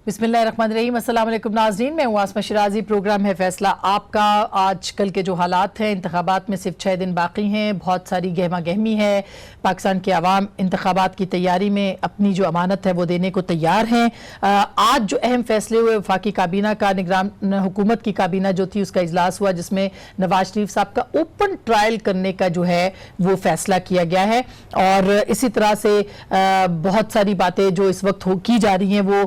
बिस्मिल्लाहिर्रहमानिर्रहीम। अस्सलाम वालेकुम नाज़रीन, मैं हूँ आसमा शिराजी। प्रोग्राम है फैसला आपका। आजकल के जो हालात हैं, इंतखाबात में सिर्फ 6 दिन बाकी हैं, बहुत सारी गहमा गहमी है। पाकिस्तान के अवाम इंतखाबात की तैयारी में अपनी जो अमानत है वो देने को तैयार हैं। आज जो अहम फैसले हुए, वफाकी काबीना का निगरान हुकूमत की काबीना जो थी उसका इजलास हुआ, जिसमें नवाज शरीफ साहब का ओपन ट्रायल करने का जो है वो फैसला किया गया है। और इसी तरह से बहुत सारी बातें जो इस वक्त की जा रही हैं वो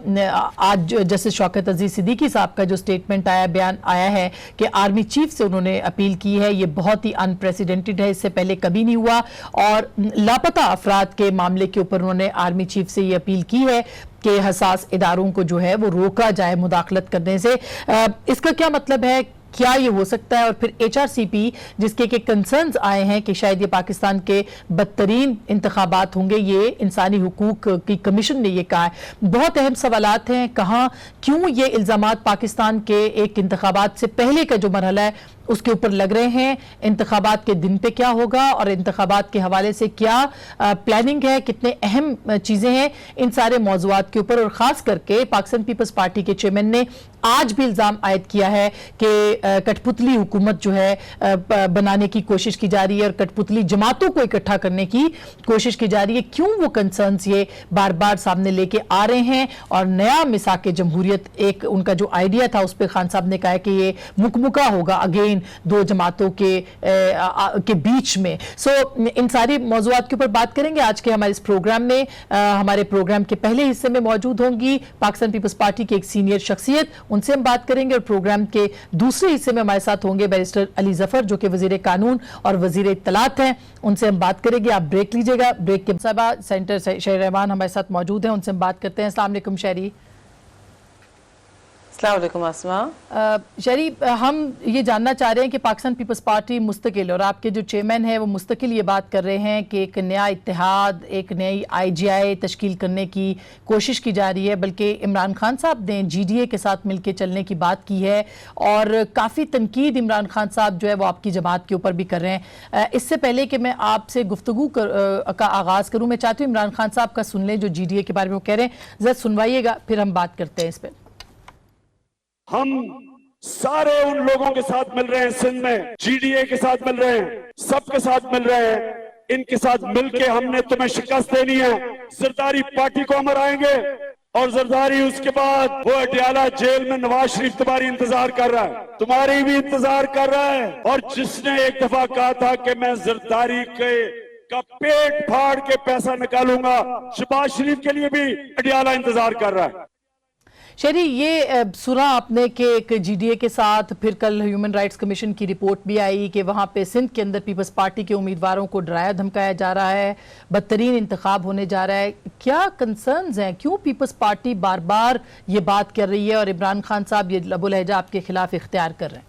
आज जस्टिस शौकत अजीज सिद्दीकी साहब का जो स्टेटमेंट आया, बयान आया है कि आर्मी चीफ से उन्होंने अपील की है। ये बहुत ही अनप्रेसिडेंटेड है, इससे पहले कभी नहीं हुआ। और लापता अफराद के मामले के ऊपर उन्होंने आर्मी चीफ से ये अपील की है कि हसास इदारों को जो है वो रोका जाए मुदाखलत करने से। इसका क्या मतलब है, क्या ये हो सकता है? और फिर HRCP जिसके के कंसर्न्स आए हैं कि शायद ये पाकिस्तान के बदतरीन इंतखाबात होंगे, ये इंसानी हुकूक की कमीशन ने ये कहा है। बहुत अहम सवालात हैं, कहाँ क्यों ये इल्जामात पाकिस्तान के एक इंतखाबात से पहले का जो मरहला है उसके ऊपर लग रहे हैं। इंतखाबात के दिन पे क्या होगा और इंतखाबात के हवाले से क्या प्लानिंग है, कितने अहम चीजें हैं, इन सारे मौज़ूआत के ऊपर। और खास करके पाकिस्तान पीपल्स पार्टी के चेयरमैन ने आज भी इल्जाम आयद किया है कि कठपुतली हुकूमत जो है बनाने की कोशिश की जा रही है और कठपुतली जमातों को इकट्ठा करने की कोशिश की जा रही है। क्यों वो कंसर्न्स ये बार बार सामने लेके आ रहे हैं? और नया मिसाक जमहूरियत एक उनका जो आइडिया था उस पर खान साहब ने कहा है कि ये मुकमुका होगा अगेन दो जमातों के बीच में। इन सारी मौज़ूआत के ऊपर बात करेंगे आज के हमारे इस प्रोग्राम में। हमारे प्रोग्राम के पहले हिस्से में मौजूद होंगी पाकिस्तान पीपल्स पार्टी की एक सीनियर शख्सियत, उनसे हम बात करेंगे। और प्रोग्राम के दूसरे हिस्से में हमारे साथ होंगे बैरिस्टर अली जफर जो कि वजीर कानून और वजीर इत्तलात हैं, उनसे हम बात करेंगे। आप ब्रेक लीजिएगा। ब्रेक के साहबा सेंटर शहरी रहमान हमारे साथ मौजूद हैं, उनसे हम बात करते हैं। अस्सलाम वालेकुम शहरी। अस्सलामुअलैकुम आसमा। शहरी, हम ये जानना चाह रहे हैं कि पाकिस्तान पीपल्स पार्टी मुस्तकिल, और आपके जो चेयरमैन है वो मुस्तकिल ये बात कर रहे हैं कि एक नया इत्तेहाद, एक नई IGI तश्कील करने की कोशिश की जा रही है। बल्कि इमरान खान साहब ने GDA के साथ मिलकर चलने की बात की है और काफ़ी तनकीद इमरान खान साहब जो है वो आपकी जमात के ऊपर भी कर रहे हैं। इससे पहले कि मैं आपसे गुफ्तगू का आगाज़ करूँ, मैं चाहती हूँ इमरान खान साहब का सुन लें जो GDA के बारे में वो कह रहे हैं। ज़रा सुनवाइएगा, फिर हम बात करते हैं इस पर। हम सारे उन लोगों के साथ मिल रहे हैं, सिंध में GDA के साथ मिल रहे हैं, सबके साथ मिल रहे हैं। इनके साथ मिलके हमने तुम्हें शिकस्त देनी है। जरदारी पार्टी को हम हराएंगे और जरदारी उसके बाद वो अटियाला जेल में नवाज शरीफ तुम्हारी इंतजार कर रहा है, तुम्हारी भी इंतजार कर रहा है। और जिसने एक दफा कहा था कि मैं जरदारी का पेट फाड़ के पैसा निकालूंगा, शहबाज शरीफ के लिए भी अटियाला इंतजार कर रहा है। शहरी, ये सुना आपने कि एक GDA के साथ, फिर कल ह्यूमन राइट्स कमीशन की रिपोर्ट भी आई कि वहाँ पे सिंध के अंदर पीपल्स पार्टी के उम्मीदवारों को डराया धमकाया जा रहा है, बदतरीन इंतखाब होने जा रहा है। क्या कंसर्न्स हैं? क्यों पीपल्स पार्टी बार बार ये बात कर रही है और इमरान खान साहब ये लबो लहजा आपके खिलाफ इख्तियार कर रहे हैं?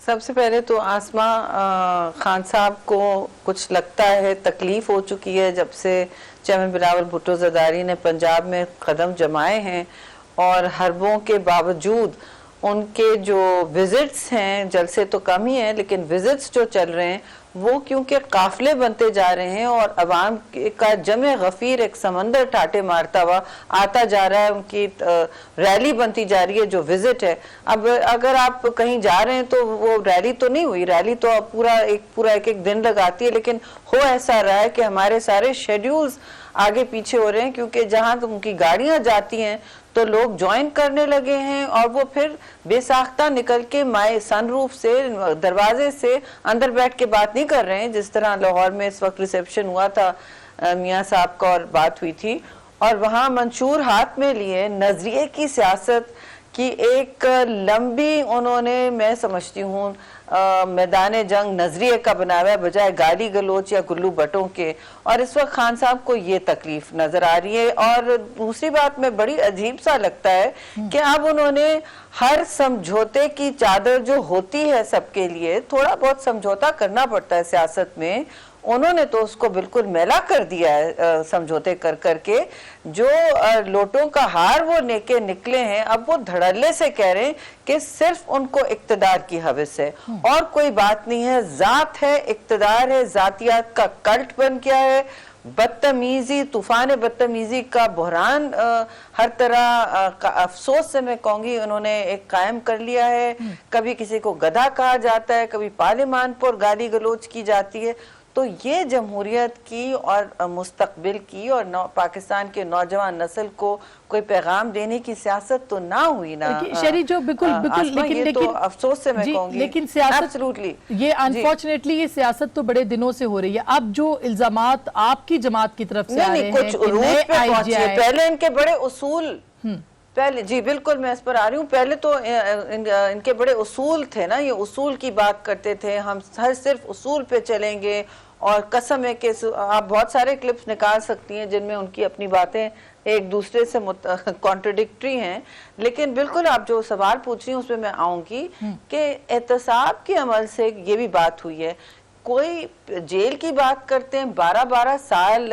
सबसे पहले तो आसमा, खान साहब को कुछ लगता है तकलीफ हो चुकी है जब से चेयरमैन बिलावल भुट्टो जरदारी ने पंजाब में कदम जमाए हैं। और हरबों के बावजूद उनके जो विजिट्स हैं, जलसे तो कम ही हैं लेकिन विजिट्स जो चल रहे हैं वो क्योंकि काफिले बनते जा रहे हैं और अवाम का जमे गफीर एक समंदर टाटे मारता हुआ आता जा रहा है। उनकी रैली बनती जा रही है जो विजिट है। अब अगर आप कहीं जा रहे हैं तो वो रैली तो नहीं हुई, रैली तो पूरा एक दिन लगाती है, लेकिन हो ऐसा रहा है कि हमारे सारे शेड्यूल्स आगे पीछे हो रहे हैं क्योंकि जहां तो उनकी गाड़ियां जाती हैं तो लोग ज्वाइन करने लगे हैं और वो फिर बेसाख्ता निकल के माए सनरूफ से, दरवाजे से अंदर बैठ के बात नहीं कर रहे हैं जिस तरह लाहौर में इस वक्त रिसेप्शन हुआ था मियां साहब का और बात हुई थी। और वहाँ मंशूर हाथ में लिए नजरिए की सियासत की एक लंबी उन्होंने, मैं समझती हूँ, मैदान जंग नजरिए का बनाया है बजाय गाली गलोच या गुल्लू बटों के। और इस वक्त खान साहब को ये तकलीफ नजर आ रही है। और दूसरी बात में बड़ी अजीब सा लगता है कि अब उन्होंने हर समझौते की चादर जो होती है सबके लिए, थोड़ा बहुत समझौता करना पड़ता है सियासत में, उन्होंने तो उसको बिल्कुल मैला कर दिया है समझौते कर करके। जो लोटों का हार वो लेके निकले हैं, अब वो धड़ल्ले से कह रहे हैं कि सिर्फ उनको इक्तदार की हवस है और कोई बात नहीं है, जात है, इक्तदार है, जातियात का कल्ट बन गया है। बदतमीजी, तूफान बदतमीजी का बहरान हर तरह का अफसोस से मैं कहूंगी उन्होंने एक कायम कर लिया है। कभी किसी को गधा कहा जाता है, कभी पार्लियामान पर गाली गलोच की जाती है। तो ये जमहूरियत की और मुस्तकबिल की और पाकिस्तान के नौजवान नस्ल को कोई पैगाम देने की सियासत तो ना हुई ना शरी, जो बिल्कुल लेकिन तो अफसोस से मैं कहूंगी, लेकिन सियासत एब्सोल्युटली ये अनफॉर्चुनेटली ये सियासत तो बड़े दिनों से हो रही है। अब जो इल्जामात आपकी जमात की तरफ से आ रहे हैं, कुछ उरूज पे पहुंची है। पहले इनके बड़े उसूल, पहले जी बिल्कुल मैं इस पर आ रही हूँ। पहले तो इनके बड़े उसूल थे ना, ये उसूल की बात करते थे, हम हर सिर्फ उसूल पे चलेंगे। और कसम है कि आप बहुत सारे क्लिप्स निकाल सकती हैं जिनमें उनकी अपनी बातें एक दूसरे से कॉन्ट्रडिक्टरी हैं। लेकिन बिल्कुल आप जो सवाल पूछ रही हैं उसमें मैं आऊंगी कि एहतसाब के अमल से ये भी बात हुई है। कोई जेल की बात करते हैं, 12-12 साल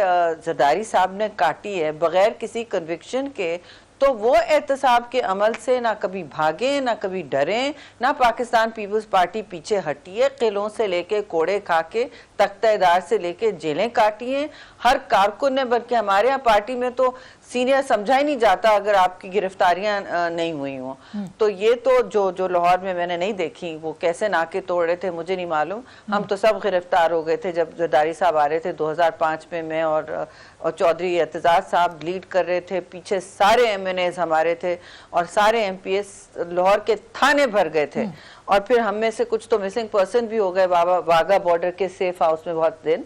जरदारी साहब ने काटी है बगैर किसी कन्विक्शन के। तो वो एहतसाब के अमल से ना कभी भागे, ना कभी डरे, ना पाकिस्तान पीपल्स पार्टी पीछे हटी है। किलों से लेके कोड़े खा के, तख्तेदार से लेके जेलें काटी हैं हर कारकुन ने। बल्कि हमारे यहाँ पार्टी में तो सीनियर समझा ही नहीं जाता अगर आपकी गिरफ्तारियां नहीं हुई हों। तो ये तो जो लाहौर में मैंने नहीं देखी, वो कैसे नाके तोड़ रहे थे मुझे नहीं मालूम। हम तो सब गिरफ्तार हो गए थे जब जरदारी साहब आ रहे थे 2005 में। मैं और चौधरी एतजाज साहब लीड कर रहे थे, पीछे सारे MNAs हमारे थे और सारे MPs लाहौर के थाने भर गए थे। और फिर हम में से कुछ तो मिसिंग पर्सन भी हो गए वाघा बॉर्डर के सेफ हाउस में बहुत दिन।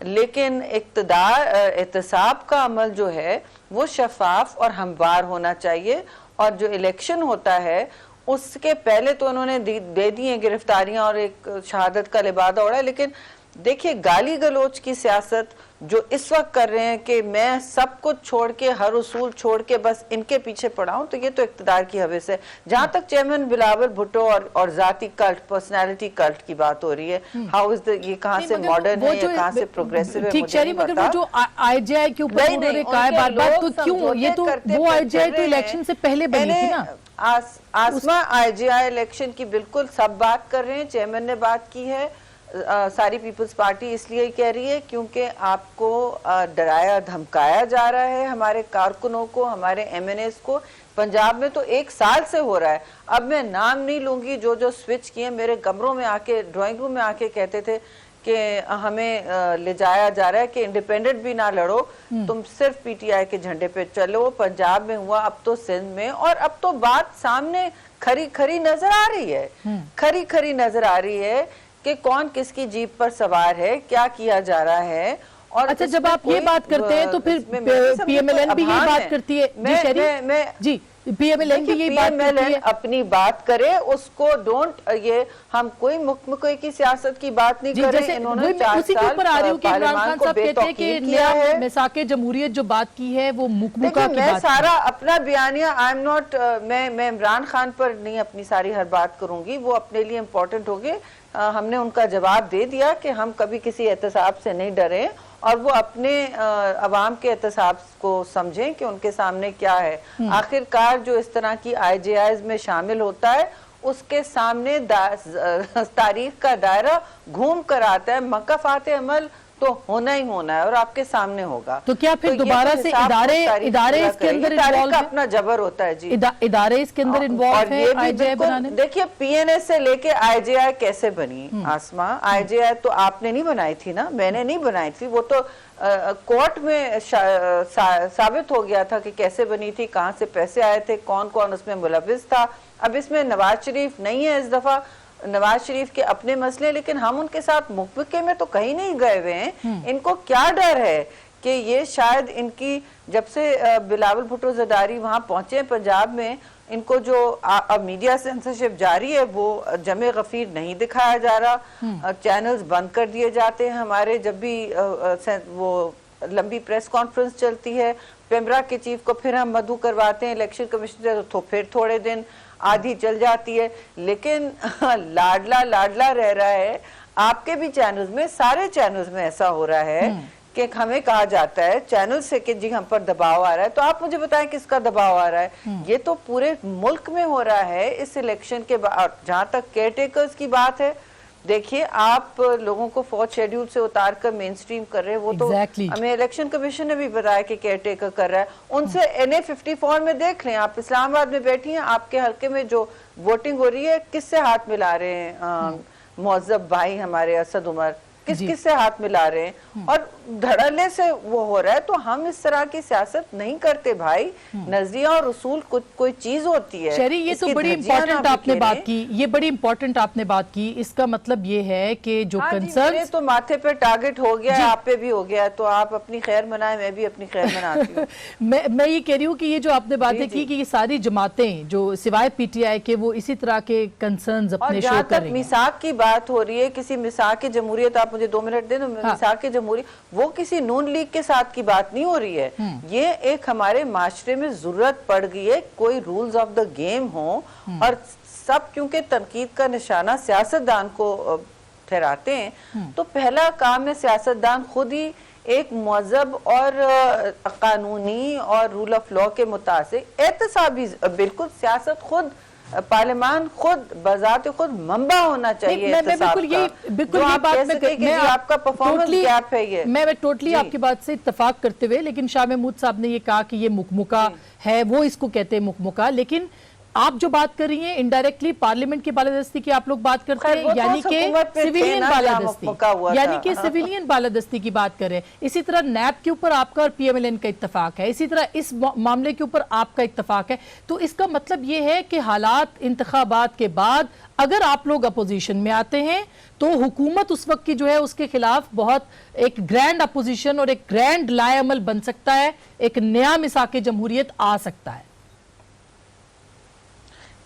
लेकिन इक्तदार एहतसाब का अमल जो है वो शफाफ और हमवार होना चाहिए। और जो इलेक्शन होता है उसके पहले तो उन्होंने दे दी है गिरफ्तारियां और एक शहादत का लिबादा उड़ा है। लेकिन देखिए गाली गलोच की सियासत जो इस वक्त कर रहे हैं कि मैं सब कुछ छोड़ के, हर उसूल छोड़ के बस इनके पीछे पड़ा हूं, तो ये तो इक्तदार की हवस है। जहां तक चेयरमैन बिलावल भुट्टो और जाती कल्ट, पर्सनालिटी कल्ट की बात हो रही है, हाउ इज द, ये कहां से मॉडर्न है, ये कहां से प्रोग्रेसिव है, ठीक शरी, मगर वो जो IJI के ऊपर उन्होंने कहा है बार-बार, तो क्यों ये तो वो IJI तो इलेक्शन से पहले बनी थी ना। आसमा IJI इलेक्शन की बिल्कुल सब बात कर रहे हैं, चेयरमैन ने बात की है। सारी पीपल्स पार्टी इसलिए कह रही है क्योंकि आपको डराया धमकाया जा रहा है, हमारे कारकुनों को, हमारे MNAs को। पंजाब में तो 1 साल से हो रहा है। अब मैं नाम नहीं लूंगी, जो स्विच किए मेरे कमरों में आके, ड्राइंग रूम में आके कहते थे कि हमें ले जाया जा रहा है कि इंडिपेंडेंट भी ना लड़ो, तुम सिर्फ PTI के झंडे पे चलो। पंजाब में हुआ, अब तो सिंध में, और अब तो बात सामने खरी खरी नजर आ रही है, खरी खरी नजर आ रही है कि कौन किसकी जीप पर सवार है, क्या किया जा रहा है। और अच्छा, जब आप ये बात करते हैं तो फिर PMLN भी यही बात करती है। जी PMLN भी यही बात करती है, अपनी बात करे उसको, डोंट ये हम कोई मुकमुके की सियासत की बात नहीं कर रहे। इन्होंने 4 उसी के ऊपर आ रही हूँ कि इमरान खान साहब कहते हैं कि नया मिसाके जमहूरियत जो बात की है वो मुकमुका की बात। मैं सारा अपना बयानिया, आई एम नॉट, मैं इमरान खान पर नहीं अपनी सारी हर बात करूंगी, वो अपने लिए इम्पोर्टेंट होगी। हमने उनका जवाब दे दिया कि हम कभी किसी एहतसाब से नहीं डरे और वो अपने अवाम के एहतसाब को समझें कि उनके सामने क्या है। आखिरकार जो इस तरह की IJIs में शामिल होता है उसके सामने तारीख का दायरा घूम कर आता है। मकफात अमल तो होना ही होना है और आपके सामने होगा। तो क्या फिर दोबारा से इदारे इसके अंदर इन्वॉल्व, अपना जबर होता है जी, इदारे इसके अंदर इन्वॉल्व है IJI बनाने। देखिए PNS से लेके IJI कैसे बनी आसमा, IJI तो आपने नहीं बनाई थी ना, मैंने नहीं बनाई थी, वो तो कोर्ट में साबित हो गया था कि कैसे बनी थी, कहां से पैसे आए थे, कौन कौन उसमें मुलविस था। अब इसमें नवाज शरीफ नहीं है इस दफा, नवाज शरीफ के अपने मसले, लेकिन हम उनके साथ मुकबके में तो कहीं नहीं गए हुए हैं। इनको क्या डर है कि ये शायद इनकी, जब से बिलावल भुट्टो जरदारी वहां पहुंचे पंजाब में, इनको जो अब मीडिया सेंसरशिप जारी है वो जमे गफीर नहीं दिखाया जा रहा, चैनल्स बंद कर दिए जाते हैं हमारे। जब भी वो लंबी प्रेस कॉन्फ्रेंस चलती है, पेमरा के चीफ को फिर हम मधु करवाते हैं, इलेक्शन कमिश्नर तो फिर थोड़े दिन आधी चल जाती है। लेकिन लाडला लाडला रह रहा है। आपके भी चैनल्स में, सारे चैनल्स में ऐसा हो रहा है कि हमें कहा जाता है चैनल से कि जी हम पर दबाव आ रहा है। तो आप मुझे बताएं किसका दबाव आ रहा है? ये तो पूरे मुल्क में हो रहा है इस इलेक्शन के बाद। जहां तक केयर टेकर्स की बात है, देखिए, आप लोगों को 4th शेड्यूल से उतार कर मेन स्ट्रीम कर रहे हैं, वो Exactly. तो हमें इलेक्शन कमीशन ने भी बताया कि केयर टेकर कर रहा है। उनसे NA 54 में देख लें, आप इस्लामाबाद में बैठी हैं, आपके हल्के में जो वोटिंग हो रही है, किससे हाथ मिला रहे हैं मुअज्जब भाई हमारे असद उमर, किस किस से हाथ मिला रहे हैं, और धड़ल्ले से वो हो रहा है। तो हम इस तरह की सियासत नहीं करते भाई। नजरिया और उसूल कोई चीज होती है। शरी, ये तो बड़ी इंपॉर्टेंट आपने बात की, ये बड़ी इंपॉर्टेंट आपने बात की। इसका मतलब ये है कि जो कंसर्न तो माथे पे टारगेट हो गया है, आप पे भी हो गया है, तो आप अपनी खैर मनाएं, मैं भी अपनी खैर मनाती हूँ। मैं ये कह रही हूँ कि ये जो आपने बातें की कि ये सारी जमातें जो सिवाय PTI के वो इसी तरह के कंसर्न्स अपने शो कर रही हैं। मिसाक की बात हो रही है, किसी मिसाक की जमहूरियत, आप मुझे 2 मिनट दें, मिसाक की जमहूरियत, वो किसी नून लीग के साथ की बात नहीं हो रही है। ये एक हमारे माशरे में जरूरत पड़ गई है, कोई रूल्स ऑफ द गेम हो, और सब क्योंकि तनकीद का निशाना सियासतदान को ठहराते हैं, तो पहला काम है सियासतदान खुद ही एक मुअज्जब और कानूनी और रूल ऑफ लॉ के मुताबिक एहतसाबी, बिल्कुल सियासत खुद, पार्लियामान खुद बजाते खुद मंबा होना चाहिए। मैं बिल्कुल ये बात मैं आपका परफॉर्मेंस गैप है ये। मैं टोटली आपकी बात से इत्तेफाक करते हुए, लेकिन शाह महमूद साहब ने ये कहा कि ये मुकमुका है, वो इसको कहते हैं मुकमुका, लेकिन आप जो बात कर रही हैं इनडायरेक्टली पार्लियामेंट की बालादस्ती की आप लोग बात करते हैं, यानी कि सिविलियन बालादस्ती, यानी कि सिविलियन बालादस्ती की बात कर रहे हैं। इसी तरह नैब के ऊपर आपका और PMLN का इत्तेफाक है, इसी तरह इस मामले के ऊपर आपका इत्तेफाक है। तो इसका मतलब ये है कि हालात इंतखाबात के बाद अगर आप लोग अपोजिशन में आते हैं तो हुकूमत उस वक्त की जो है उसके खिलाफ बहुत एक ग्रैंड अपोजिशन और एक ग्रैंड लाएअमल बन सकता है, एक नया मिसाक जमहूरियत आ सकता है।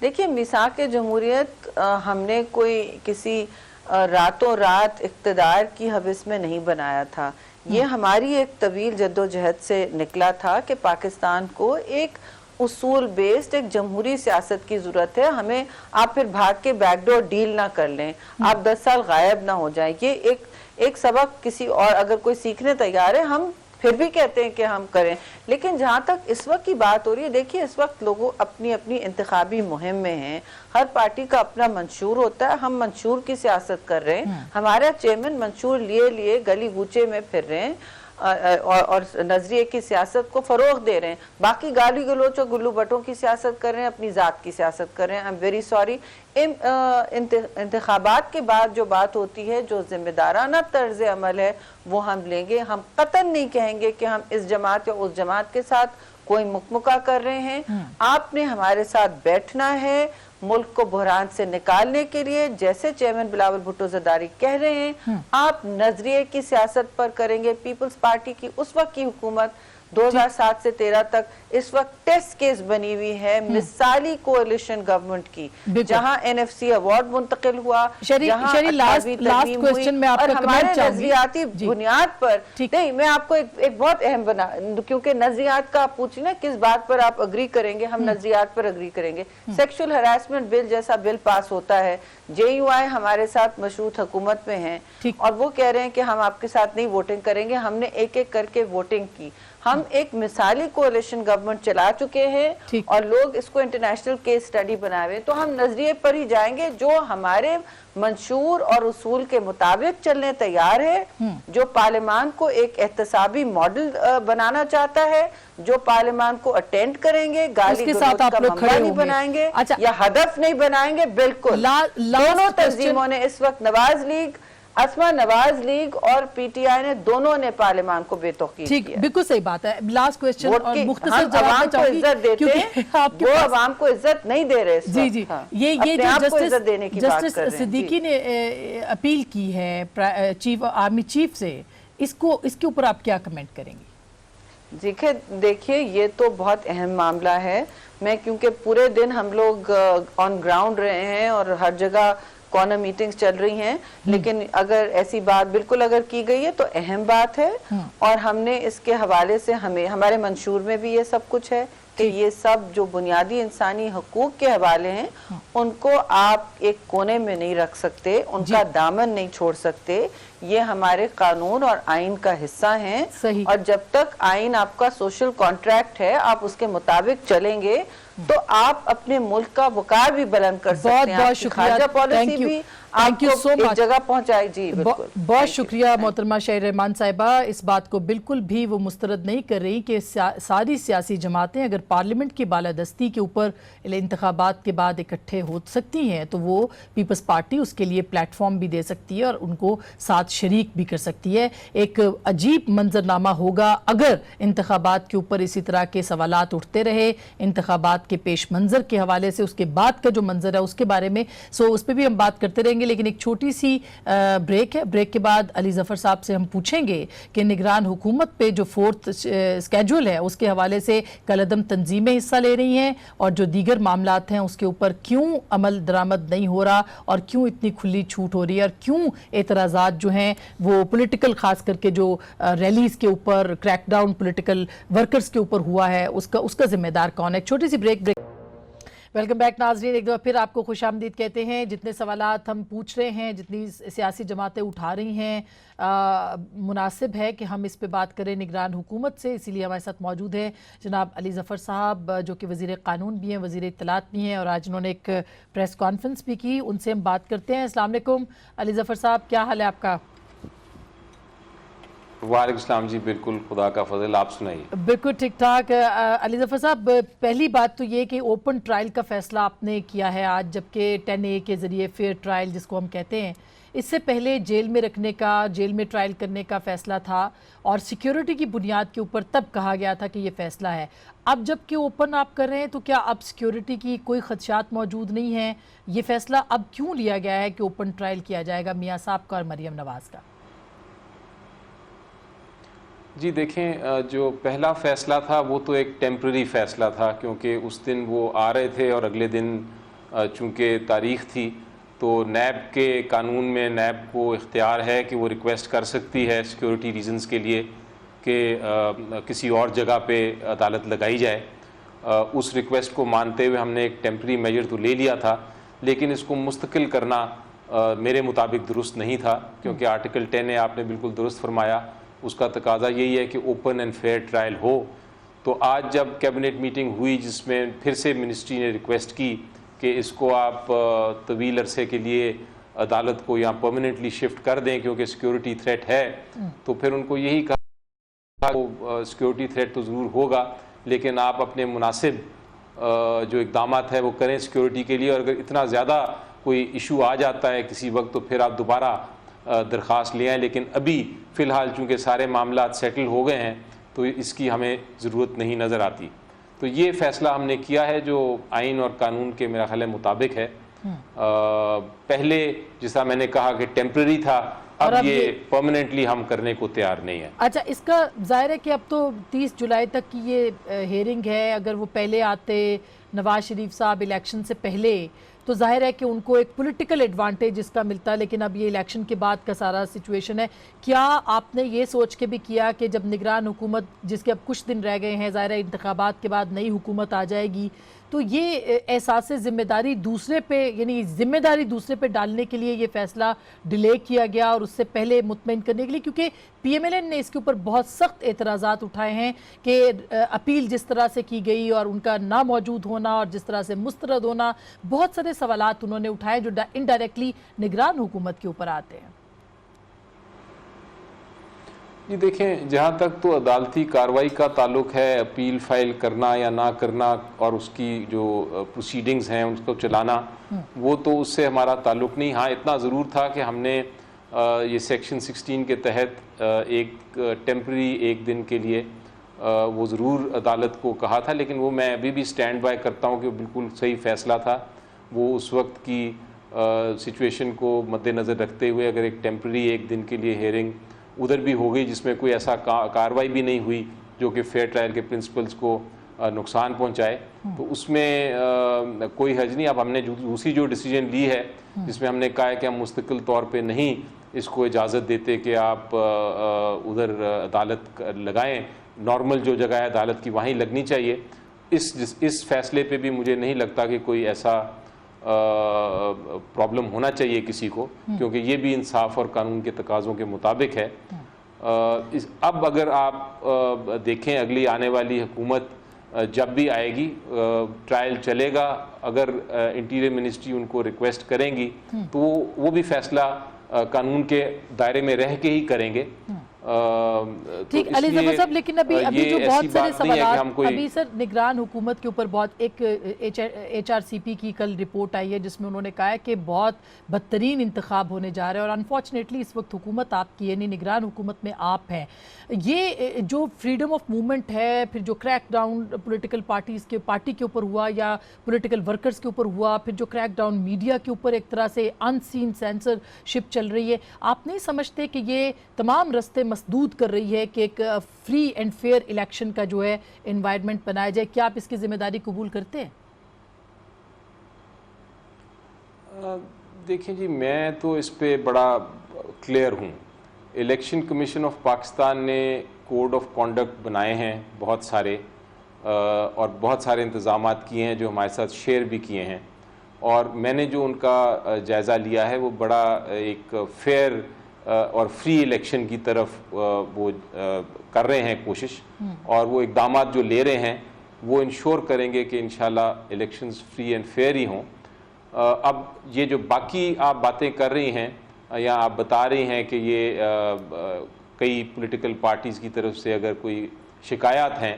देखिए, मिसाक जमहूरियत हमने कोई किसी रातों रात इक़्तिदार की हविस में नहीं बनाया था। ये हमारी एक तवील जद्दोजहद से निकला था कि पाकिस्तान को एक उसूल बेस्ड एक जमहूरी सियासत की जरूरत है। हमें आप फिर भाग के बैकडोर डील ना कर लें, आप 10 साल गायब ना हो जाएं। ये एक सबक किसी और अगर कोई सीखने तैयार है, हम फिर भी कहते हैं कि हम करें। लेकिन जहाँ तक इस वक्त की बात हो रही है, देखिए इस वक्त लोगों अपनी अपनी इंतखाबी मुहिम में हैं, हर पार्टी का अपना मंशूर होता है। हम मंशूर की सियासत कर रहे हैं, हमारा चेयरमैन मंशूर लिए गली गूचे में फिर रहे हैं और नजरिए की सियासत को फरोग दे रहे हैं। बाकी गाली गलोच और गुल्लू बटों की सियासत कर रहे हैं, अपनी जात की सियासत कर रहे हैं। I am very sorry. इंतखाबात के बाद जो बात होती है, जो जिम्मेदाराना तर्ज अमल है, वो हम लेंगे। हम कतन नहीं कहेंगे कि हम इस जमात या उस जमात के साथ कोई मुकमुका कर रहे हैं। आपने हमारे साथ बैठना है मुल्क को बहरान से निकालने के लिए, जैसे चेयरमैन बिलावल भुट्टो ज़रदारी कह रहे हैं। आप नजरिए की सियासत पर करेंगे। पीपल्स पार्टी की उस वक्त की हुकूमत 2007 से 13 तक इस वक्त टेस्ट केस बनी हुई है मिसाली कोalition गवर्नमेंट की, जहां NFC अवार्ड मुंतकिल हुआ, शरी लास्ट क्वेश्चन में आपका कमेंट चाहिए। नजरियाती बुनियाद पर नहीं, मैं आपको एक बहुत अहम बना, क्योंकि नजरियात का आप पूछिए ना किस बात पर आप अग्री करेंगे, हम नजरियात पर अग्री करेंगे। सेक्सुअल हरासमेंट बिल जैसा बिल पास होता है, JUI हमारे साथ मशरूत हुकूमत में है और वो कह रहे हैं कि हम आपके साथ नहीं वोटिंग करेंगे। हमने एक एक करके वोटिंग की। हम एक मिसाली कोalition गवर्नमेंट चला चुके हैं और लोग इसको इंटरनेशनल केस स्टडी बनाए, तो हम नजरिए पर ही जाएंगे जो हमारे मंशूर और उसूल के मुताबिक चलने तैयार है, जो पार्लियामान को एक एहतसाबी मॉडल बनाना चाहता है, जो पार्लियामान को अटेंड करेंगे, गाली गलौज का मामला नहीं बनाएंगे या हदफ नहीं बनाएंगे। बिल्कुल दोनों तंजीमों ने इस वक्त नवाज लीग, अस्मा नवाज लीग और PTI ने दोनों ने पार्लियामान को बेतौकीद किया। बिल्कुल सही बात है। लास्ट क्वेश्चन और मुख्तसर जवाब को इज्जत देते हैं, वो अवाम को इज्जत नहीं दे रहे। जी ये जो जस्टिस सिद्दीकी ने अपील की है चीफ आर्मी चीफ से, इसके ऊपर आप क्या कमेंट करेंगे? देखिए ये तो बहुत अहम मामला है। मैं क्योंकि पूरे दिन हम लोग ऑन ग्राउंड रहे हैं और हर जगह कॉर्नर मीटिंग्स चल रही हैं, लेकिन अगर ऐसी बात बिल्कुल अगर की गई है तो अहम बात है और हमने इसके हवाले से हमारे मंशूर में भी ये सब कुछ है कि ये सब जो बुनियादी इंसानी हकूक के हवाले हैं उनको आप एक कोने में नहीं रख सकते, उनका दामन नहीं छोड़ सकते। ये हमारे कानून और आइन का हिस्सा हैं और जब तक आइन आपका सोशल कॉन्ट्रैक्ट है, आप उसके मुताबिक चलेंगे तो आप अपने मुल्क का वकार भी बुलंद कर सकते हैं। बहुत शुक्रिया, खारजा पॉलिसी भी थैंक यू सो एक मच। जगह पहुंचाई। जी बिल्कुल, बहुत शुक्रिया मोहतरमा शाहिर रहमान साहिबा। इस बात को बिल्कुल भी वो मुस्तरद नहीं कर रही कि सारी सियासी जमातें अगर पार्लियामेंट की बालादस्ती के ऊपर इंतखाबात के बाद इकट्ठे हो सकती हैं तो वो पीपल्स पार्टी उसके लिए प्लेटफॉर्म भी दे सकती है और उनको साथ शरीक भी कर सकती है। एक अजीब मंजरनामा होगा अगर इंतखाबात के ऊपर इसी तरह के सवालात उठते रहे, इंतखाबात के पेश मंजर के हवाले से, उसके बाद का जो मंजर है उसके बारे में। उस पर भी हम बात करते रहेंगे, लेकिन एक छोटी सी ब्रेक है। ब्रेक के बाद अली जफर साहब से हम पूछेंगे कि निगरान हुकूमत पे जो 4th स्केड्यूल है उसके हवाले से कलअदम तंजीमें हिस्सा ले रही हैं और जो दीगर मामलात हैं उसके ऊपर क्यों अमल दरामद नहीं हो रहा और क्यों इतनी खुली छूट हो रही है और क्यों एतराज़ात जो हैं वो पॉलिटिकल, खास करके जो रैलीज के ऊपर क्रैकडाउन पॉलिटिकल वर्कर्स के ऊपर हुआ है उसका जिम्मेदार कौन है। छोटी सी ब्रेक। वेलकम बैक नाज़रीन, एक दफ़ा फिर आपको खुशामदीद कहते हैं। जितने सवालात हम पूछ रहे हैं, जितनी सियासी जमातें उठा रही हैं, मुनासिब है कि हम इस पे बात करें निगरान हुकूमत से। इसीलिए हमारे साथ मौजूद है जनाब अली ज़फ़र साहब जो कि वज़ीर क़ानून भी हैं, वज़ीर इत्तलात भी हैं और आज उन्होंने एक प्रेस कॉन्फ्रेंस भी की। उनसे हम बात करते हैं। अस्सलाम वालेकुम अली ज़फ़र साहब, क्या हाल है आपका? वालेकुम सलाम जी, बिल्कुल खुदा का फजल, आप सुनाइए। बिल्कुल ठीक ठाक। अली ज़फ़र साहब, पहली बात तो ये कि ओपन ट्रायल का फैसला आपने किया है आज, जबकि 10A के ज़रिए फेयर ट्रायल जिसको हम कहते हैं, इससे पहले जेल में रखने का, जेल में ट्रायल करने का फ़ैसला था और सिक्योरिटी की बुनियाद के ऊपर तब कहा गया था कि ये फ़ैसला है। अब जबकि ओपन आप कर रहे हैं तो क्या अब सिक्योरिटी की कोई खदशात मौजूद नहीं है? ये फ़ैसला अब क्यों लिया गया है कि ओपन ट्रायल किया जाएगा मियाँ साहब का और मरियम नवाज़ का? जी देखें, जो पहला फ़ैसला था वो तो एक टेम्पररी फ़ैसला था, क्योंकि उस दिन वो आ रहे थे और अगले दिन चूँकि तारीख़ थी तो नैब के कानून में नैब को इख्तियार है कि वो रिक्वेस्ट कर सकती है सिक्योरिटी रीज़न्स के लिए कि किसी और जगह पे अदालत लगाई जाए। उस रिक्वेस्ट को मानते हुए हमने एक टेम्पररी मेजर तो ले लिया था, लेकिन इसको मुस्तकिल करना मेरे मुताबिक दुरुस्त नहीं था, क्योंकि आर्टिकल 10A आपने बिल्कुल दुरुस्त फरमाया, उसका तकाजा यही है कि ओपन एंड फेयर ट्रायल हो। तो आज जब कैबिनेट मीटिंग हुई जिसमें फिर से मिनिस्ट्री ने रिक्वेस्ट की कि इसको आप तवील अरसे के लिए अदालत को यहाँ परमानेंटली शिफ्ट कर दें क्योंकि सिक्योरिटी थ्रेट है, तो फिर उनको यही कहा कि सिक्योरिटी थ्रेट तो ज़रूर होगा, लेकिन आप अपने मुनासिब जो इक़दामात है वो करें सिक्योरिटी के लिए, और अगर इतना ज़्यादा कोई इशू आ जाता है किसी वक्त तो फिर आप दोबारा दरख्वास्त ले आएँ। लेकिन अभी फ़िलहाल चूँकि सारे मामलात सेटल हो गए हैं तो इसकी हमें ज़रूरत नहीं नज़र आती। तो ये फ़ैसला हमने किया है जो आइन और कानून के मेरा ख्याल मुताबिक है। पहले जैसा मैंने कहा कि टेम्पररी था, अब ये परमानेंटली हम करने को तैयार नहीं है। अच्छा, इसका जाहिर है कि अब तो 30 जुलाई तक की ये हेयरिंग है। अगर वो पहले आते नवाज शरीफ साहब इलेक्शन से पहले तो जाहिर है कि उनको एक पॉलिटिकल एडवांटेज इसका मिलता है, लेकिन अब ये इलेक्शन के बाद का सारा सिचुएशन है। क्या आपने ये सोच के भी किया कि जब निगरान हुकूमत जिसके अब कुछ दिन रह गए हैं, जाहिर है इंतखाबात के बाद नई हुकूमत आ जाएगी, तो ये एहसास ज़िम्मेदारी दूसरे पे, यानी ज़िम्मेदारी दूसरे पे डालने के लिए ये फ़ैसला डिले किया गया और उससे पहले मुतमईन करने के लिए, क्योंकि PMLN ने इसके ऊपर बहुत सख्त एतराज़ात उठाए हैं कि अपील जिस तरह से की गई और उनका ना मौजूद होना और जिस तरह से मुस्तरद होना, बहुत सारे सवालात उन्होंने उठाए जो इनडायरेक्टली निगरान हुकूमत के ऊपर आते हैं। जी देखें, जहाँ तक तो अदालती कार्रवाई का ताल्लुक है, अपील फाइल करना या ना करना और उसकी जो प्रोसीडिंग्स हैं उसको चलाना, वो तो उससे हमारा ताल्लुक नहीं। हाँ, इतना ज़रूर था कि हमने ये सेक्शन 16 के तहत एक टेम्पररी एक दिन के लिए वो ज़रूर अदालत को कहा था, लेकिन वो मैं अभी भी स्टैंड बाय करता हूँ कि बिल्कुल सही फ़ैसला था। वो उस वक्त की सिचुएशन को मद्देनज़र रखते हुए अगर एक टेम्पररी एक दिन के लिए हेयरिंग उधर भी हो गई जिसमें कोई ऐसा कार्रवाई भी नहीं हुई जो कि फेयर ट्रायल के प्रिंसिपल्स को नुकसान पहुंचाए, तो उसमें कोई हर्ज नहीं। अब हमने दूसरी जो डिसीजन ली है जिसमें हमने कहा है कि हम मुस्तकिल तौर पे नहीं इसको इजाज़त देते कि आप उधर अदालत लगाएं, नॉर्मल जो जगह है अदालत की वहीं लगनी चाहिए। इस फैसले पे भी मुझे नहीं लगता कि कोई ऐसा प्रॉब्लम होना चाहिए किसी को, क्योंकि ये भी इंसाफ और कानून के तकाज़ों के मुताबिक है। अब अगर आप देखें अगली आने वाली हुकूमत जब भी आएगी ट्रायल चलेगा। अगर इंटीरियर मिनिस्ट्री उनको रिक्वेस्ट करेंगी तो वो भी फैसला कानून के दायरे में रह के ही करेंगे। ठीक, अली जफर साहब, लेकिन अभी जो बहुत सारे सवाल अभी सर निगरान हुकूमत के ऊपर बहुत एक HRCP की कल रिपोर्ट आई है जिसमें उन्होंने कहा है कि बहुत बदतरीन इंतखाब होने जा रहे हैं और अनफॉर्चुनेटली इस वक्त हुकूमत आपकी यानी निगरान हुकूमत में आप हैं। ये जो फ्रीडम ऑफ मूवमेंट है, फिर जो क्रैकडाउन पॉलिटिकल पार्टी के ऊपर हुआ या पॉलिटिकल वर्कर्स के ऊपर हुआ, फिर जो क्रैकडाउन मीडिया के ऊपर एक तरह से अनसीन सेंसरशिप चल रही है, आप नहीं समझते कि ये तमाम रस्ते मसदूद कर रही है कि एक फ्री एंड फेयर इलेक्शन का जो है एनवायरनमेंट बनाया जाए? क्या आप इसकी जिम्मेदारी कबूल करते हैं? देखिए जी, मैं तो इस पे बड़ा क्लियर हूँ। इलेक्शन कमीशन ऑफ पाकिस्तान ने कोड ऑफ कॉन्डक्ट बनाए हैं बहुत सारे, और बहुत सारे इंतज़ामात किए हैं जो हमारे साथ शेयर भी किए हैं, और मैंने जो उनका जायज़ा लिया है वो बड़ा एक फेयर और फ्री इलेक्शन की तरफ वो कर रहे हैं कोशिश, और वो इक़दामात जो ले रहे हैं वो इंश्योर करेंगे कि इंशाल्लाह इलेक्शंस फ्री एंड फेयर ही हों। अब ये जो बाकी आप बातें कर रही हैं या आप बता रही हैं कि ये कई पॉलिटिकल पार्टीज़ की तरफ से अगर कोई शिकायत हैं,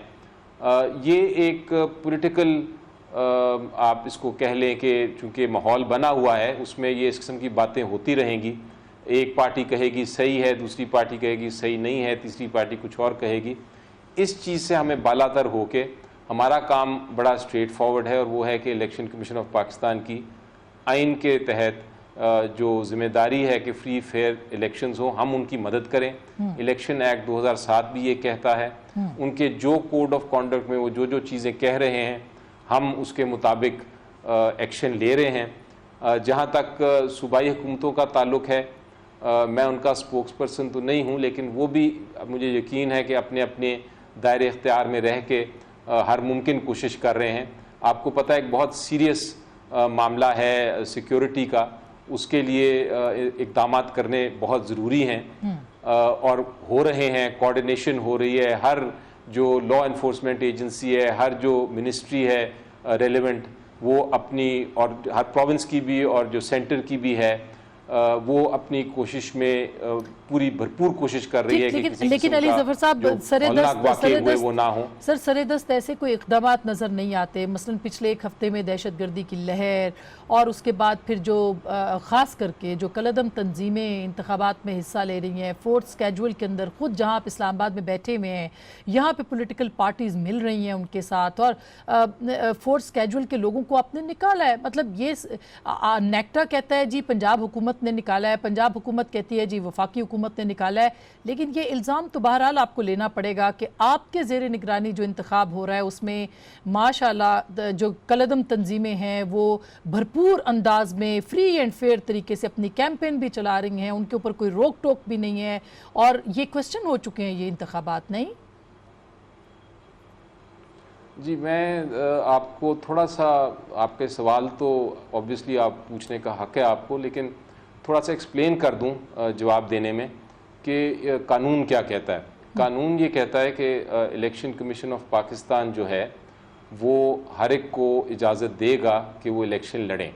ये एक पॉलिटिकल आप इसको कह लें कि चूँकि माहौल बना हुआ है उसमें ये इस किस्म की बातें होती रहेंगी। एक पार्टी कहेगी सही है, दूसरी पार्टी कहेगी सही नहीं है, तीसरी पार्टी कुछ और कहेगी। इस चीज़ से हमें बालातर होके हमारा काम बड़ा स्ट्रेट फॉरवर्ड है, और वो है कि इलेक्शन कमीशन ऑफ पाकिस्तान की आइन के तहत जो जिम्मेदारी है कि फ्री फेयर इलेक्शंस हो, हम उनकी मदद करें। इलेक्शन एक्ट 2007 भी ये कहता है, उनके जो कोड ऑफ कॉन्डक्ट में वो जो चीज़ें कह रहे हैं हम उसके मुताबिक एक्शन ले रहे हैं। जहाँ तक सूबाई हुकूमतों का ताल्लुक है, मैं उनका स्पोक्स पर्सन तो नहीं हूँ, लेकिन वो भी मुझे यकीन है कि अपने अपने दायरे इख्तियार में रह के हर मुमकिन कोशिश कर रहे हैं। आपको पता है एक बहुत सीरियस मामला है सिक्योरिटी का, उसके लिए इक़दामात करने बहुत ज़रूरी हैं और हो रहे हैं। कोऑर्डिनेशन हो रही है, हर जो लॉ इन्फोर्समेंट एजेंसी है, हर जो मिनिस्ट्री है रेलेवेंट, वो अपनी, और हर प्रोविंस की भी और जो सेंटर की भी है, वो अपनी कोशिश में पूरी भरपूर कोशिश कर रही है कि लेकिन अली जफर साहब, वो ना हो। सर सरेदस्त ऐसे कोई इक़दामात नज़र नहीं आते। मसलन पिछले एक हफ्ते में दहशतगर्दी की लहर, और उसके बाद फिर जो ख़ास करके जो कलदम तंजीमें इंतखाबात में हिस्सा ले रही हैं, फोर्थ स्केजुअल के अंदर खुद जहाँ आप इस्लामाबाद में बैठे हुए हैं, यहाँ पे पॉलिटिकल पार्टीज़ मिल रही हैं उनके साथ, और फोर्थ स्केजुअल के लोगों को आपने निकाला है। मतलब ये नेक्टा कहता है जी पंजाब हुकूमत ने निकाला है, पंजाब हुकूमत कहती है जी वफाकी हुकूमत ने निकाला है, लेकिन ये इल्ज़ाम तो बहरहाल आपको लेना पड़ेगा कि आपके ज़ेर निगरानी जो इंतखाब हो रहा है उसमें माशाल्लाह जो कलदम तंजीमें हैं वो भरपूर अंदाज में फ्री एंड फेयर तरीके से अपनी कैंपेन भी चला रही हैं, उनके ऊपर कोई रोक टोक भी नहीं है, और ये क्वेश्चन हो चुके हैं ये इंतखाबात। नहीं जी, मैं आपको थोड़ा सा, आपके सवाल तो ऑब्वियसली आप पूछने का हक़ है आपको, लेकिन थोड़ा सा एक्सप्लेन कर दूं जवाब देने में कि कानून क्या कहता है। कानून ये कहता है कि इलेक्शन कमीशन ऑफ पाकिस्तान जो है वो हर एक को इजाज़त देगा कि वो इलेक्शन लड़ें,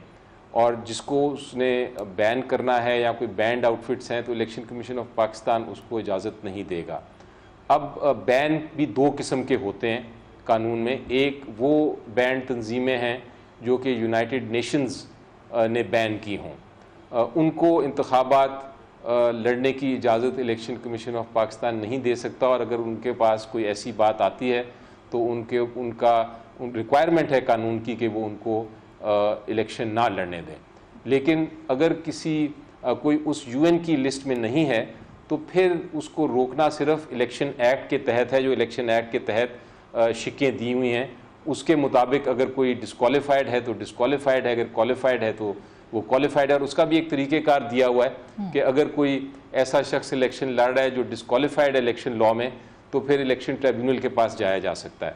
और जिसको उसने बैन करना है या कोई बैंड आउटफिट्स हैं तो इलेक्शन कमीशन ऑफ पाकिस्तान उसको इजाज़त नहीं देगा। अब बैन भी दो किस्म के होते हैं कानून में। एक वो बैंड तंजीमें हैं जो कि यूनाइटेड नेशंस ने बैन की हों, उनको इंतखाबात लड़ने की इजाज़त इलेक्शन कमीशन ऑफ पाकिस्तान नहीं दे सकता, और अगर उनके पास कोई ऐसी बात आती है तो उनका रिक्वायरमेंट है कानून की कि वो उनको इलेक्शन ना लड़ने दें। लेकिन अगर कोई उस यूएन की लिस्ट में नहीं है तो फिर उसको रोकना सिर्फ इलेक्शन एक्ट के तहत है, जो इलेक्शन एक्ट के तहत शिकें दी हुई हैं उसके मुताबिक। अगर कोई डिस्क्वालीफाइड है तो डिस्क्वालीफाइड है, अगर क्वालिफाइड है तो वो क्वालिफाइड है। और उसका भी एक तरीक़ेकार दिया हुआ है कि अगर कोई ऐसा शख्स इलेक्शन लड़ रहा है जो डिस्क्वालीफाइड है इलेक्शन लॉ में, तो फिर इलेक्शन ट्रिब्यूनल के पास जाया जा सकता है।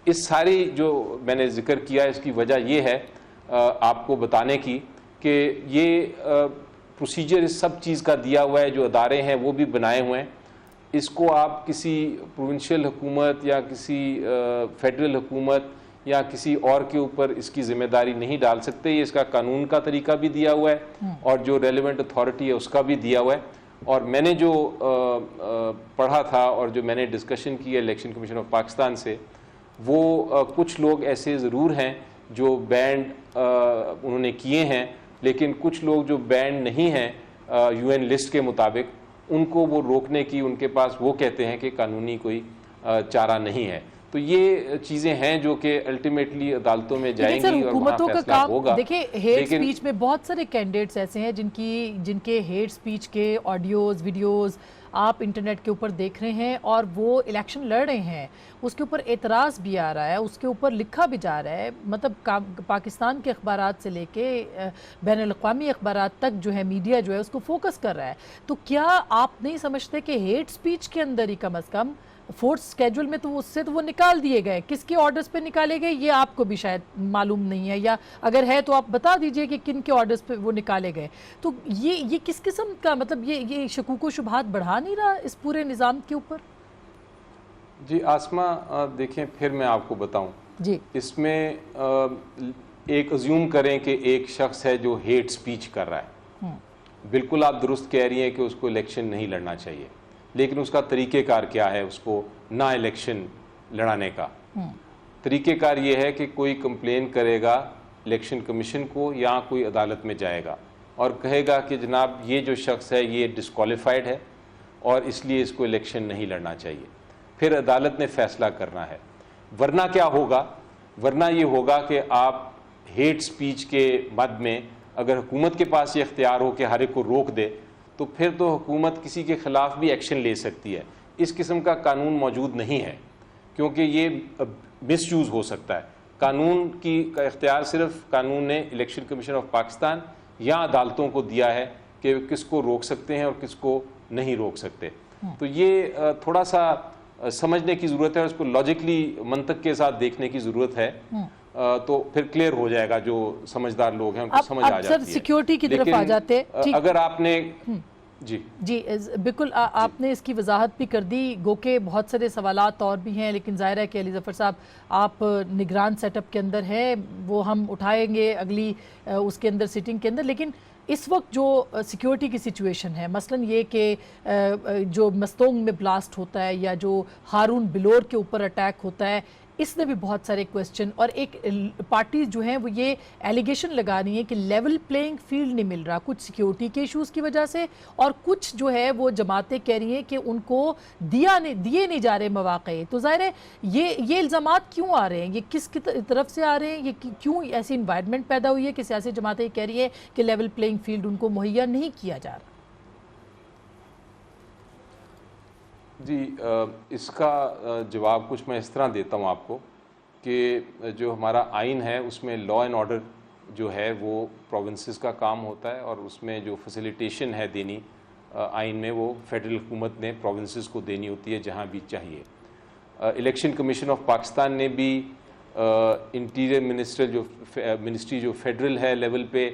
इस सारी जो मैंने जिक्र किया इसकी वजह ये है आपको बताने की कि ये प्रोसीजर इस सब चीज़ का दिया हुआ है, जो अदारे हैं वो भी बनाए हुए हैं। इसको आप किसी प्रोविंशियल हुकूमत या किसी फेडरल हुकूमत या किसी और के ऊपर इसकी जिम्मेदारी नहीं डाल सकते। ये इसका कानून का तरीका भी दिया हुआ है और जो रेलेवेंट अथॉरिटी है उसका भी दिया हुआ है। और मैंने जो पढ़ा था और जो मैंने डिस्कशन की है इलेक्शन कमीशन ऑफ पाकिस्तान से, वो कुछ लोग ऐसे ज़रूर हैं जो बैंड उन्होंने किए हैं, लेकिन कुछ लोग जो बैंड नहीं हैं यूएन लिस्ट के मुताबिक, उनको वो रोकने की उनके पास वो कहते हैं कि कानूनी कोई चारा नहीं है। तो ये चीज़ें हैं जो कि अल्टीमेटली अदालतों में जाएंगी और वहाँ फैसला होगा। देखिए, हेट स्पीच में बहुत सारे कैंडिडेट्स ऐसे हैं जिनके हेट स्पीच के ऑडियोज वीडियोस आप इंटरनेट के ऊपर देख रहे हैं और वो इलेक्शन लड़ रहे हैं, उसके ऊपर एतराज़ भी आ रहा है, उसके ऊपर लिखा भी जा रहा है। मतलब पाकिस्तान के अखबारात से लेके बैनुल-अक़वामी अखबारात तक जो है मीडिया जो है उसको फोकस कर रहा है। तो क्या आप नहीं समझते कि हेट स्पीच के अंदर ही कम अज़ कम फोर्स स्केड्यूल में तो उससे तो वो निकाल दिए गए, किसके ऑर्डर्स पे निकाले गए ये आपको भी शायद मालूम नहीं है, या अगर है तो आप बता दीजिए कि किन के ऑर्डर्स पे वो निकाले गए। तो ये किस किस्म का, मतलब ये शकूक व शुबहात बढ़ा नहीं रहा इस पूरे निज़ाम के ऊपर? जी आसमा, देखें फिर मैं आपको बताऊं जी, इसमें एक अज्यूम करें कि एक शख्स है जो हेट स्पीच कर रहा है, बिल्कुल आप दुरुस्त कह रही हैं कि उसको इलेक्शन नहीं लड़ना चाहिए, लेकिन उसका तरीक़ेकार क्या है उसको ना इलेक्शन लड़ाने का? तरीक़ेकार ये है कि कोई कंप्लेन करेगा इलेक्शन कमीशन को या कोई अदालत में जाएगा और कहेगा कि जनाब ये जो शख्स है ये डिस्क्वालिफाइड है और इसलिए इसको इलेक्शन नहीं लड़ना चाहिए। फिर अदालत ने फ़ैसला करना है। वरना क्या होगा? वरना ये होगा कि आप हेट स्पीच के मद में अगर हुकूमत के पास ये इख्तियार हो कि हर एक को रोक दे, तो फिर तो हुकूमत किसी के ख़िलाफ़ भी एक्शन ले सकती है। इस किस्म का कानून मौजूद नहीं है क्योंकि ये मिसयूज़ हो सकता है। कानून का इख्तियार सिर्फ कानून ने इलेक्शन कमीशन ऑफ पाकिस्तान या अदालतों को दिया है कि किसको रोक सकते हैं और किसको नहीं रोक सकते। तो ये थोड़ा सा समझने की ज़रूरत है और उसको लॉजिकली मंतक के साथ देखने की ज़रूरत है, तो फिर क्लियर हो जाएगा। जो समझदार लोग हैं उनको समझ आ जाती है। सिक्योरिटी की तरफ आ जाते हैं। अगर आपने जी बिल्कुल आपने इसकी वजाहत भी कर दी, गो के बहुत सारे सवालात और भी हैं, लेकिन ज़ाहिर है कि अली ज़फ़र साहब आप निगरान सेटअप के अंदर हैं, वो हम उठाएंगे अगली उसके अंदर सिटिंग के अंदर। लेकिन इस वक्त जो सिक्योरिटी की सिचुएशन है, मसलन ये कि जो मस्तोंग में ब्लास्ट होता है या जो हारून बिलोर के ऊपर अटैक होता है, इसने भी बहुत सारे क्वेश्चन, और एक पार्टी जो हैं वो ये एलिगेशन लगा रही है कि लेवल प्लेइंग फील्ड नहीं मिल रहा, कुछ सिक्योरिटी के इश्यूज़ की वजह से, और कुछ जो है वो जमातें कह रही हैं कि उनको दिए नहीं जा रहे मौक़े। तो ज़ाहिर है ये इल्ज़ामात क्यों आ रहे हैं, ये किस तरफ से आ रहे हैं, ये क्यों ऐसी इन्वायरमेंट पैदा हुई है कि सियासी जमातें कह रही है कि लेवल प्लेइंग फील्ड उनको मुहैया नहीं किया जा रहा? जी इसका जवाब कुछ मैं इस तरह देता हूँ आपको कि जो हमारा आइन है उसमें लॉ एंड ऑर्डर जो है वो प्रोविंसेस का काम होता है, और उसमें जो फैसिलिटेशन है देनी आइन में वो फेडरल हुकूमत ने प्रोविंसेस को देनी होती है जहाँ भी चाहिए। इलेक्शन कमीशन ऑफ पाकिस्तान ने भी इंटीरियर मिनिस्ट्री जो फेडरल है लेवल पे,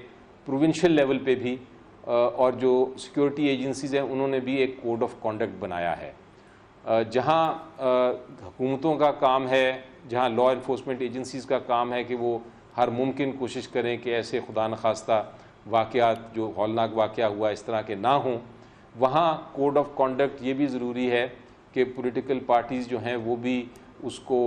प्रोविंशियल लेवल पे भी, और जो सिक्योरिटी एजेंसीज़ हैं उन्होंने भी एक कोड ऑफ कॉन्डक्ट बनाया है। जहाँ हुकूमतों का काम है, जहाँ लॉ इन्फोर्समेंट एजेंसीज़ का काम है कि वो हर मुमकिन कोशिश करें कि ऐसे खुदा न खास्ता वाक़यात जो हौलनाक वाक़या हुआ इस तरह के ना हों, वहाँ कोड ऑफ कॉन्डक्ट ये भी ज़रूरी है कि पॉलिटिकल पार्टीज़ जो हैं वो भी उसको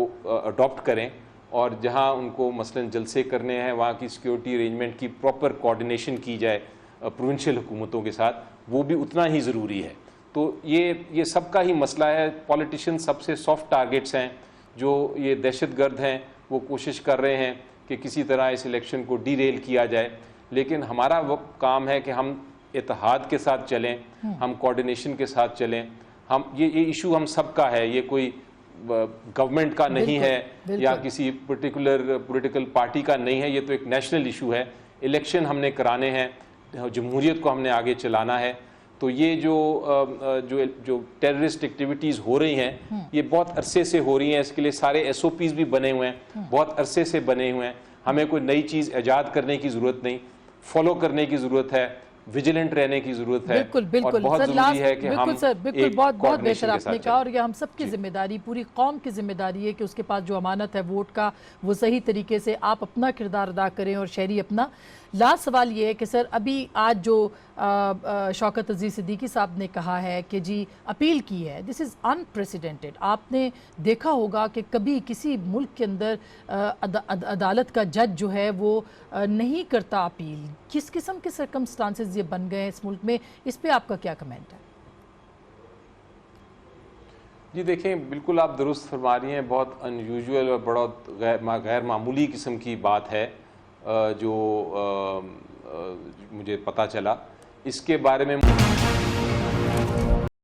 अडॉप्ट करें, और जहाँ उनको मसलन जलसे करने हैं वहाँ की सिक्योरिटी अरेंजमेंट की प्रॉपर कोऑर्डिनेशन की जाए प्रोविंशियल हुकूमतों के साथ, वो भी उतना ही ज़रूरी है। तो ये सबका ही मसला है। पॉलिटिशियन सबसे सॉफ्ट टारगेट्स हैं, जो ये दहशतगर्द हैं, वो कोशिश कर रहे हैं कि किसी तरह इस इलेक्शन को डीरेल किया जाए, लेकिन हमारा वो काम है कि हम इत्तेहाद के साथ चलें, हम कोऑर्डिनेशन के साथ चलें। हम ये इशू हम सबका है, ये कोई गवर्नमेंट का नहीं है या किसी पर्टिकुलर पॉलिटिकल पार्टी का नहीं है, ये तो एक नेशनल इशू है। इलेक्शन हमने कराने हैं, जमहूरियत को हमने आगे चलाना है। तो ये जो टेररिस्ट एक्टिविटीज़ हो रही हैं ये बहुत अरसे से हो रही हैं, इसके लिए सारे SOPs भी बने हुए हैं, बहुत अरसे से बने हुए हैं। हमें कोई नई चीज़ ईजाद करने की ज़रूरत नहीं, फॉलो करने की ज़रूरत है। विजिलेंट रहने की जरूरत है। बिल्कुल और बिल्कुल बहुत सर, जरूरी है कि बिल्कुल हम सर, बिल्कुल एक बहुत बहुत coordination बेहतर के साथ आपने कहा, और चलें। ये हम सबकी जिम्मेदारी, पूरी कौम की जिम्मेदारी है कि उसके पास जो अमानत है वोट का, वो सही तरीके से आप अपना किरदार अदा करें और शहरी अपना। लास्ट सवाल ये है कि सर अभी आज जो शौकत अजीज सिद्दीकी साहब ने कहा है कि जी अपील की है, दिस इज़ अनप्रेसिडेंटेड। आपने देखा होगा कि कभी किसी मुल्क के अंदर अदालत का जज जो है वो नहीं करता अपील। किस किस्म के सर्कमस्टांसेस ये बन गए हैं इस मुल्क में, इस पे आपका क्या कमेंट है? जी देखें, बिल्कुल आप दुरुस्त फरमा रही हैं, बहुत अनयूजुअल और बड़ा गैर मामूली किस्म की बात है जो मुझे पता चला। इसके बारे में